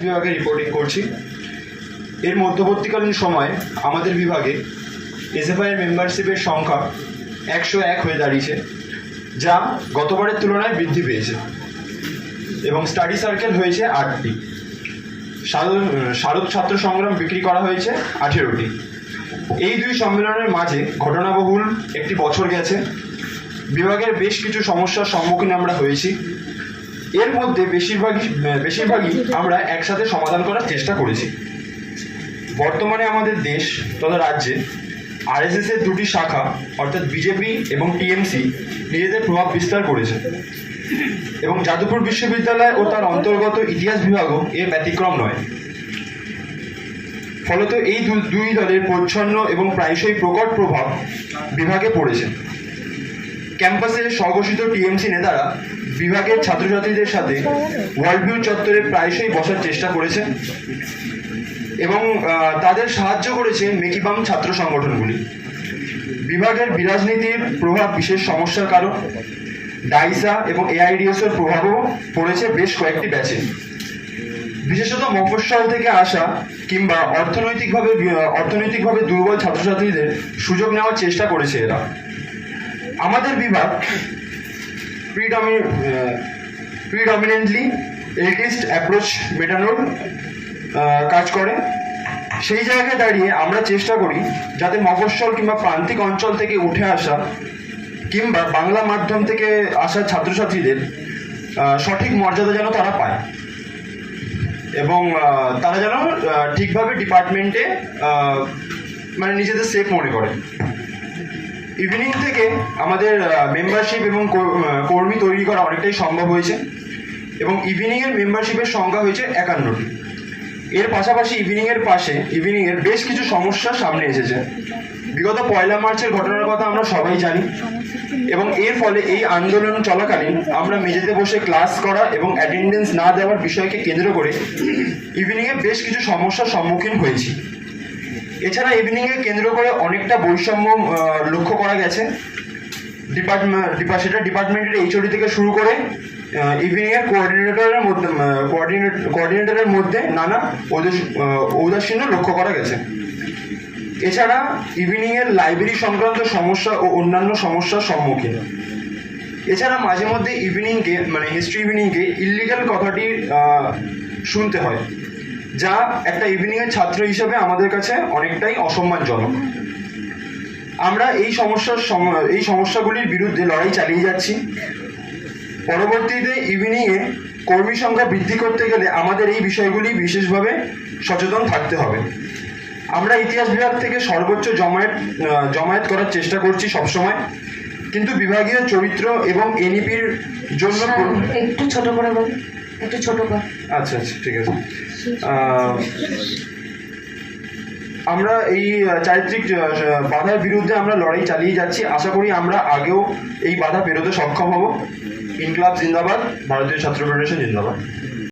বিভাগে রিপোর্টিং করছি। এর মধ্যবর্তীকালীন সময়ে আমাদের বিভাগে এসএফআই এর মেম্বারশিপের সংখ্যা 101 হয়ে দাঁড়িয়েছে, যা গতবারের তুলনায় বৃদ্ধি পেয়েছে, এবং স্টাডি সার্কেল হয়েছে 8টি। শারদ ছাত্র সংগ্রাম বিক্রি করা হয়েছে 18টি। এই দুই সম্মেলনের মাঝে ঘটনাবহুল একটি বছর গেছে। বিভাগের বেশ কিছু সমস্যার সম্মুখীন আমরা হয়েছি। এর মধ্যে বেশিরভাগই আমরা একসাথে সমাধান করার চেষ্টা করেছি। বর্তমানে আমাদের দেশ তথা রাজ্যে আরএসএস এর দুটি শাখা অর্থাৎ বিজেপি এবং টিএমসি নিজেদের প্রভাব বিস্তার করেছে, এবং যাদবপুর বিশ্ববিদ্যালয় ও তার অন্তর্গত ইতিহাস বিভাগও এর ব্যতিক্রম নয়। ফলত এই দুই দলের প্রচ্ছন্ন এবং প্রায়শই প্রকট প্রভাব বিভাগে পড়েছে। ক্যাম্পাসে স্বঘোষিত টিএমসি নেতারা বিভাগের ছাত্রছাত্রীদের সাথে ওয়ার্ল্ড ভিউ চত্বরে প্রায়শই বসার চেষ্টা করেছে, এবং তাদের সাহায্য করেছে মেকিবাম ছাত্র সংগঠনগুলি। বিভাগের বিরাজনীতির প্রভাব বিশেষ সমস্যার কারণ। ডাইসা এবং এআইডিএস এর প্রভাবও পড়েছে বেশ কয়েকটি ব্যাচে। বিশেষত মফস্বল থেকে আসা কিংবা অর্থনৈতিকভাবে দুর্বল ছাত্রছাত্রীদের সুযোগ নেওয়ার চেষ্টা করেছে এরা। আমাদের বিভাগ প্রিডমিনেন্টলি এলিটিস্ট অ্যাপ্রোচ মেটানোর কাজ করে। সেই জায়গায় দাঁড়িয়ে আমরা চেষ্টা করি যাতে মফস্বল কিংবা প্রান্তিক অঞ্চল থেকে উঠে আসা কিংবা বাংলা মাধ্যম থেকে আসা ছাত্রছাত্রীদের সঠিক মর্যাদা যেন তারা পায়, এবং তারা যেন ঠিকভাবে ডিপার্টমেন্টে মানে নিজেদের সেফ মনে করে। ইভিনিং থেকে আমাদের মেম্বারশিপ এবং কর্মী তৈরি করা অনেকটাই সম্ভব হয়েছে, এবং ইভিনিংয়ের মেম্বারশিপের সংখ্যা হয়েছে 51টি। এর পাশাপাশি ইভিনিংয়ের বেশ কিছু সমস্যা সামনে এসেছে। বিগত 1 মার্চের ঘটনার কথা আমরা সবাই জানি, এবং এর ফলে এই আন্দোলন চলাকালীন আমরা মেঝেতে বসে ক্লাস করা এবং অ্যাটেন্ডেন্স না দেওয়ার বিষয়কে কেন্দ্র করে ইভিনিংয়ে বেশ কিছু সমস্যার সম্মুখীন হয়েছি। এছাড়া ইভিনিংয়ে কেন্দ্র করে অনেকটা বৈষম্য লক্ষ্য করা গেছে। সেটা ডিপার্টমেন্টের এইচওডি থেকে শুরু করে ইভিনিংয়ের কোঅর্ডিনেটরের মধ্যে নানা ঔদাসীন্য লক্ষ্য করা গেছে। এছাড়া ইভিনিংয়ের লাইব্রেরি সংক্রান্ত সমস্যা ও অন্যান্য সমস্যার সম্মুখীন। এছাড়া মাঝে মধ্যে হিস্ট্রি ইভিনিংকে ইল্লিগাল কথাটি শুনতে হয়, যা একটা ইভিনিংয়ের ছাত্র হিসেবে আমাদের কাছে অনেকটাই অসম্মানজনক। আমরা এই সমস্যাগুলির বিরুদ্ধে লড়াই চালিয়ে যাচ্ছি। পরবর্তীতে ইভিনিংয়ে কর্মী সংখ্যা বৃদ্ধি করতে গেলে আমাদের এই বিষয়গুলি বিশেষভাবে সচেতন থাকতে হবে। আমরা ইতিহাস বিভাগ থেকে সর্বোচ্চ জমায়েত করার চেষ্টা করছি সবসময়, কিন্তু বিভাগীয় চরিত্র এবং এনইপির জন্য একটু ছোট করে বল, একটু ছোট কর। আচ্ছা ঠিক আছে। আমরা এই চারিত্রিক বাধার বিরুদ্ধে আমরা লড়াই চালিয়ে যাচ্ছি। আশা করি আমরা আগেও এই বাধা পেরোতে সক্ষম হব। ইনকলাব জিন্দাবাদ, ভারতীয় ছাত্র ফেডারেশন জিন্দাবাদ।